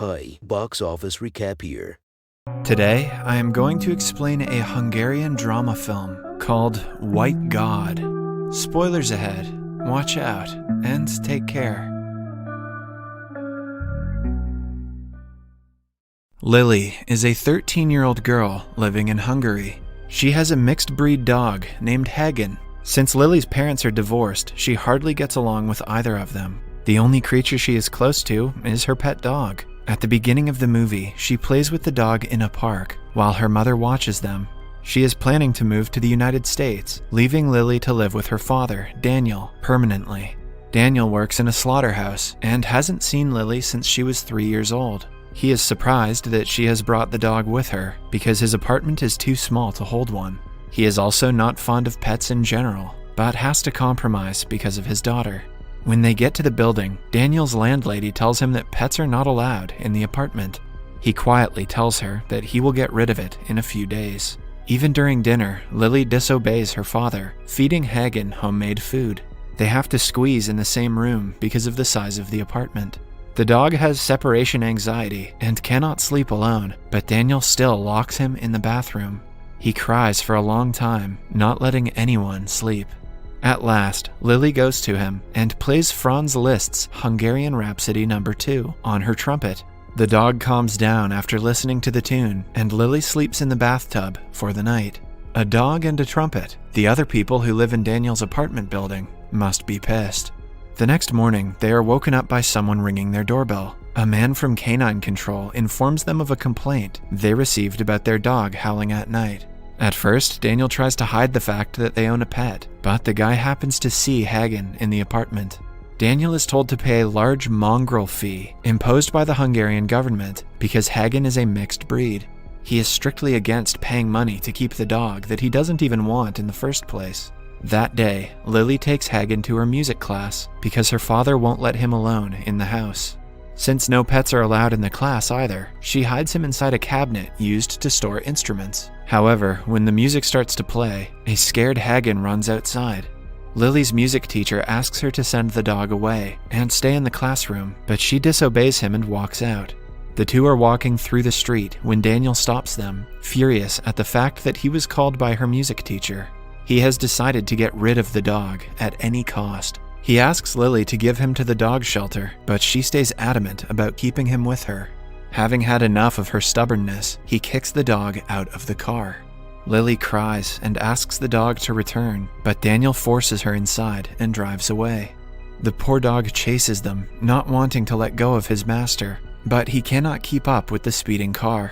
Hi, box office recap here. Today, I am going to explain a Hungarian drama film called White God. Spoilers ahead, watch out, and take care. Lily is a 13-year-old girl living in Hungary. She has a mixed-breed dog named Hagen. Since Lily's parents are divorced, she hardly gets along with either of them. The only creature she is close to is her pet dog. At the beginning of the movie, she plays with the dog in a park, while her mother watches them. She is planning to move to the United States, leaving Lily to live with her father, Daniel, permanently. Daniel works in a slaughterhouse and hasn't seen Lily since she was 3 years old. He is surprised that she has brought the dog with her because his apartment is too small to hold one. He is also not fond of pets in general, but has to compromise because of his daughter. When they get to the building, Daniel's landlady tells him that pets are not allowed in the apartment. He quietly tells her that he will get rid of it in a few days. Even during dinner, Lily disobeys her father, feeding Hagen homemade food. They have to squeeze in the same room because of the size of the apartment. The dog has separation anxiety and cannot sleep alone, but Daniel still locks him in the bathroom. He cries for a long time, not letting anyone sleep. At last, Lily goes to him and plays Franz Liszt's Hungarian Rhapsody No. 2 on her trumpet. The dog calms down after listening to the tune, and Lily sleeps in the bathtub for the night. A dog and a trumpet. The other people who live in Daniel's apartment building must be pissed. The next morning, they are woken up by someone ringing their doorbell. A man from Canine Control informs them of a complaint they received about their dog howling at night. At first, Daniel tries to hide the fact that they own a pet, but the guy happens to see Hagen in the apartment. Daniel is told to pay a large mongrel fee imposed by the Hungarian government because Hagen is a mixed breed. He is strictly against paying money to keep the dog that he doesn't even want in the first place. That day, Lily takes Hagen to her music class because her father won't let him alone in the house. Since no pets are allowed in the class either, she hides him inside a cabinet used to store instruments. However, when the music starts to play, a scared Hagen runs outside. Lily's music teacher asks her to send the dog away and stay in the classroom, but she disobeys him and walks out. The two are walking through the street when Daniel stops them, furious at the fact that he was called by her music teacher. He has decided to get rid of the dog at any cost. He asks Lily to give him to the dog shelter, but she stays adamant about keeping him with her. Having had enough of her stubbornness, he kicks the dog out of the car. Lily cries and asks the dog to return, but Daniel forces her inside and drives away. The poor dog chases them, not wanting to let go of his master, but he cannot keep up with the speeding car.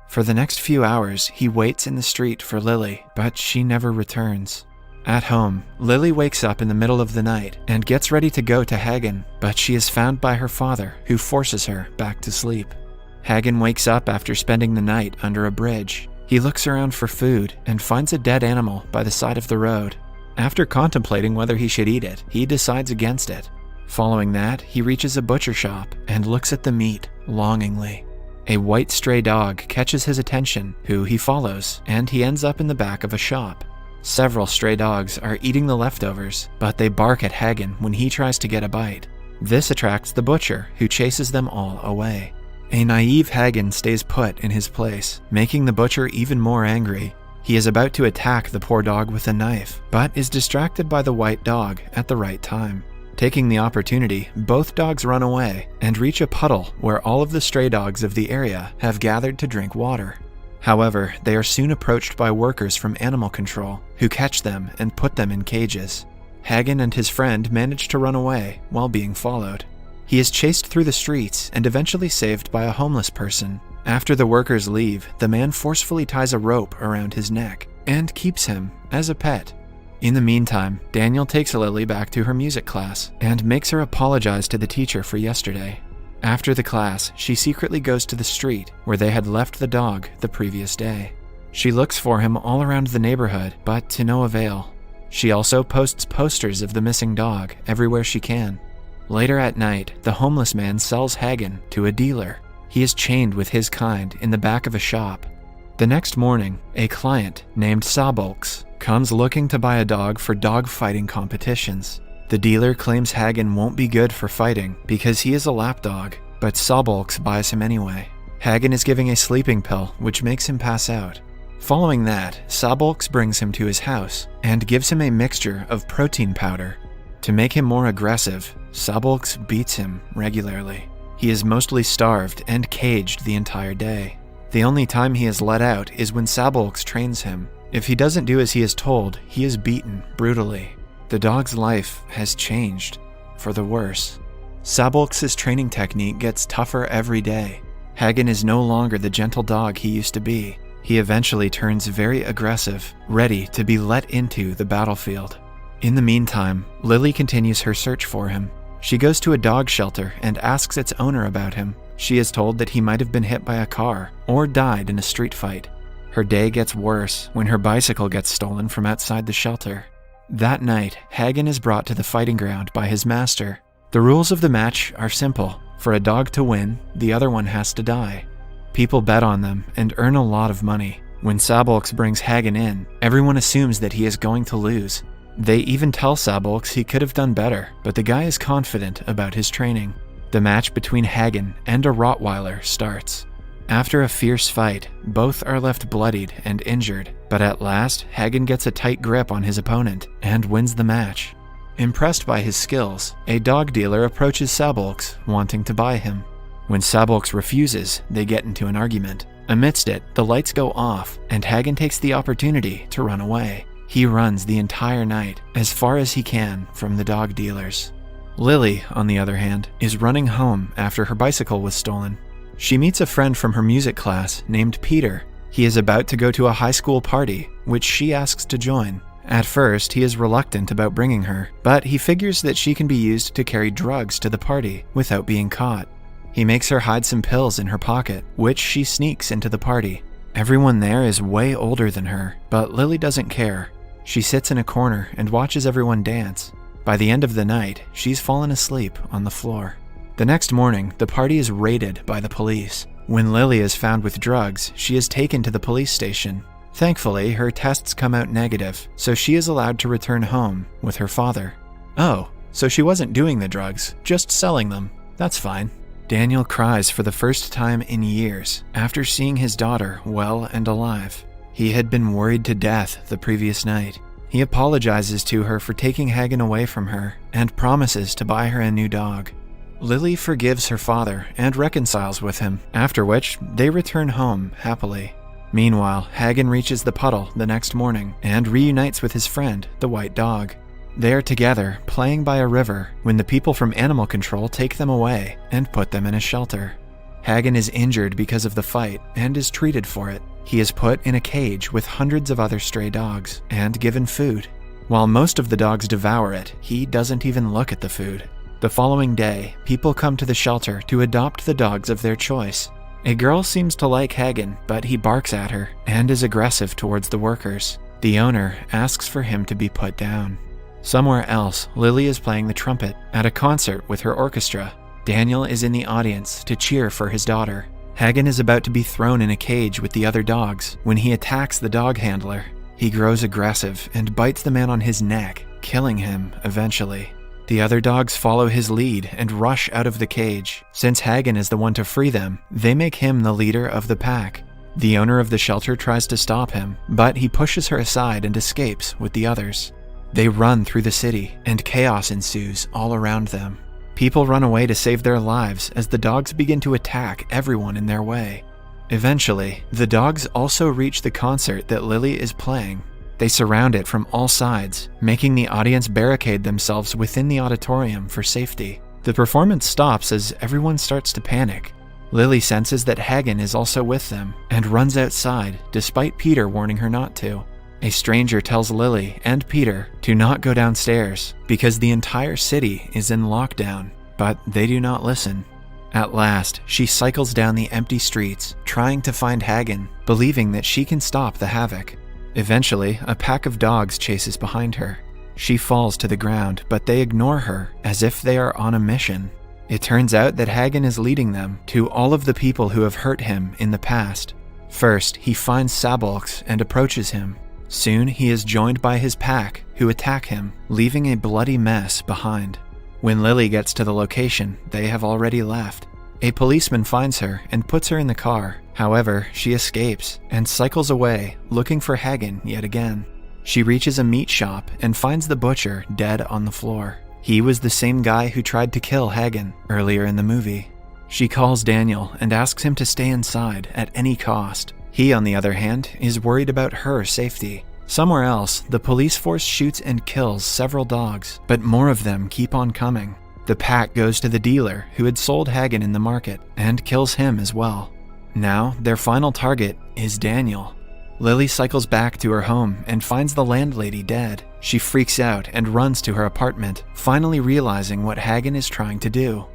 For the next few hours, he waits in the street for Lily, but she never returns. At home, Lily wakes up in the middle of the night and gets ready to go to Hagen, but she is found by her father, who forces her back to sleep. Hagen wakes up after spending the night under a bridge. He looks around for food and finds a dead animal by the side of the road. After contemplating whether he should eat it, he decides against it. Following that, he reaches a butcher shop and looks at the meat longingly. A white stray dog catches his attention, who he follows, and he ends up in the back of a shop. Several stray dogs are eating the leftovers, but they bark at Hagen when he tries to get a bite. This attracts the butcher, who chases them all away. A naive Hagen stays put in his place, making the butcher even more angry. He is about to attack the poor dog with a knife, but is distracted by the white dog at the right time. Taking the opportunity, both dogs run away and reach a puddle where all of the stray dogs of the area have gathered to drink water. However, they are soon approached by workers from animal control, who catch them and put them in cages. Hagen and his friend manage to run away while being followed. He is chased through the streets and eventually saved by a homeless person. After the workers leave, the man forcefully ties a rope around his neck and keeps him as a pet. In the meantime, Daniel takes Lily back to her music class and makes her apologize to the teacher for yesterday. After the class, she secretly goes to the street where they had left the dog the previous day. She looks for him all around the neighborhood, but to no avail. She also posts posters of the missing dog everywhere she can. Later at night, the homeless man sells Hagen to a dealer. He is chained with his kind in the back of a shop. The next morning, a client named Sabolks comes looking to buy a dog for dog fighting competitions. The dealer claims Hagen won't be good for fighting because he is a lapdog, but Sabolx buys him anyway. Hagen is giving a sleeping pill, which makes him pass out. Following that, Sabolx brings him to his house and gives him a mixture of protein powder. To make him more aggressive, Sabolx beats him regularly. He is mostly starved and caged the entire day. The only time he is let out is when Sabolx trains him. If he doesn't do as he is told, he is beaten brutally. The dog's life has changed, for the worse. Sabolx's training technique gets tougher every day. Hagen is no longer the gentle dog he used to be. He eventually turns very aggressive, ready to be let into the battlefield. In the meantime, Lily continues her search for him. She goes to a dog shelter and asks its owner about him. She is told that he might have been hit by a car or died in a street fight. Her day gets worse when her bicycle gets stolen from outside the shelter. That night, Hagen is brought to the fighting ground by his master. The rules of the match are simple. For a dog to win, the other one has to die. People bet on them and earn a lot of money. When Sabolx brings Hagen in, everyone assumes that he is going to lose. They even tell Sabolx he could have done better, but the guy is confident about his training. The match between Hagen and a Rottweiler starts. After a fierce fight, both are left bloodied and injured, but at last, Hagen gets a tight grip on his opponent and wins the match. Impressed by his skills, a dog dealer approaches Sabolx, wanting to buy him. When Sabolx refuses, they get into an argument. Amidst it, the lights go off, and Hagen takes the opportunity to run away. He runs the entire night, as far as he can from the dog dealers. Lily, on the other hand, is running home after her bicycle was stolen. She meets a friend from her music class named Peter. He is about to go to a high school party, which she asks to join. At first, he is reluctant about bringing her, but he figures that she can be used to carry drugs to the party without being caught. He makes her hide some pills in her pocket, which she sneaks into the party. Everyone there is way older than her, but Lily doesn't care. She sits in a corner and watches everyone dance. By the end of the night, she's fallen asleep on the floor. The next morning, the party is raided by the police. When Lily is found with drugs, she is taken to the police station. Thankfully, her tests come out negative, so she is allowed to return home with her father. Oh, so she wasn't doing the drugs, just selling them. That's fine. Daniel cries for the first time in years after seeing his daughter well and alive. He had been worried to death the previous night. He apologizes to her for taking Hagen away from her and promises to buy her a new dog. Lily forgives her father and reconciles with him, after which they return home happily. Meanwhile, Hagen reaches the puddle the next morning and reunites with his friend, the white dog. They are together, playing by a river, when the people from animal control take them away and put them in a shelter. Hagen is injured because of the fight and is treated for it. He is put in a cage with hundreds of other stray dogs and given food. While most of the dogs devour it, he doesn't even look at the food. The following day, people come to the shelter to adopt the dogs of their choice. A girl seems to like Hagen, but he barks at her and is aggressive towards the workers. The owner asks for him to be put down. Somewhere else, Lily is playing the trumpet at a concert with her orchestra. Daniel is in the audience to cheer for his daughter. Hagen is about to be thrown in a cage with the other dogs when he attacks the dog handler. He grows aggressive and bites the man on his neck, killing him eventually. The other dogs follow his lead and rush out of the cage. Since Hagen is the one to free them, they make him the leader of the pack. The owner of the shelter tries to stop him, but he pushes her aside and escapes with the others. They run through the city, and chaos ensues all around them. People run away to save their lives as the dogs begin to attack everyone in their way. Eventually, the dogs also reach the concert that Lily is playing. They surround it from all sides, making the audience barricade themselves within the auditorium for safety. The performance stops as everyone starts to panic. Lily senses that Hagen is also with them and runs outside, despite Peter warning her not to. A stranger tells Lily and Peter to not go downstairs because the entire city is in lockdown, but they do not listen. At last, she cycles down the empty streets, trying to find Hagen, believing that she can stop the havoc. Eventually, a pack of dogs chases behind her. She falls to the ground, but they ignore her as if they are on a mission. It turns out that Hagen is leading them to all of the people who have hurt him in the past. First, he finds Sabolx and approaches him. Soon, he is joined by his pack, who attack him, leaving a bloody mess behind. When Lily gets to the location, they have already left. A policeman finds her and puts her in the car. However, she escapes and cycles away, looking for Hagen yet again. She reaches a meat shop and finds the butcher dead on the floor. He was the same guy who tried to kill Hagen earlier in the movie. She calls Daniel and asks him to stay inside at any cost. He, on the other hand, is worried about her safety. Somewhere else, the police force shoots and kills several dogs, but more of them keep on coming. The pack goes to the dealer who had sold Hagen in the market and kills him as well. Now, their final target is Daniel. Lily cycles back to her home and finds the landlady dead. She freaks out and runs to her apartment, finally realizing what Hagen is trying to do.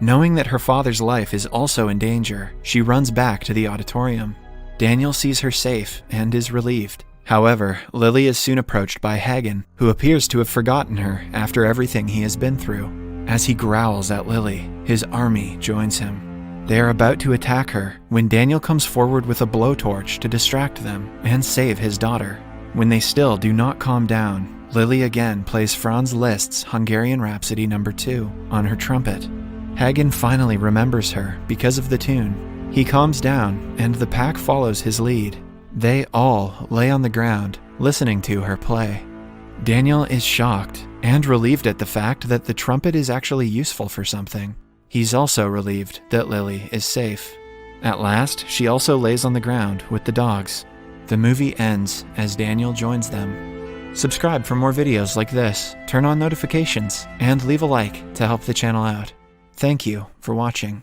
Knowing that her father's life is also in danger, she runs back to the auditorium. Daniel sees her safe and is relieved. However, Lily is soon approached by Hagen, who appears to have forgotten her after everything he has been through. As he growls at Lily, his army joins him. They are about to attack her when Daniel comes forward with a blowtorch to distract them and save his daughter. When they still do not calm down, Lily again plays Franz Liszt's Hungarian Rhapsody No. 2 on her trumpet. Hagen finally remembers her because of the tune. He calms down and the pack follows his lead. They all lay on the ground, listening to her play. Daniel is shocked and relieved at the fact that the trumpet is actually useful for something. He's also relieved that Lily is safe. At last, she also lays on the ground with the dogs. The movie ends as Daniel joins them. Subscribe for more videos like this, turn on notifications, and leave a like to help the channel out. Thank you for watching.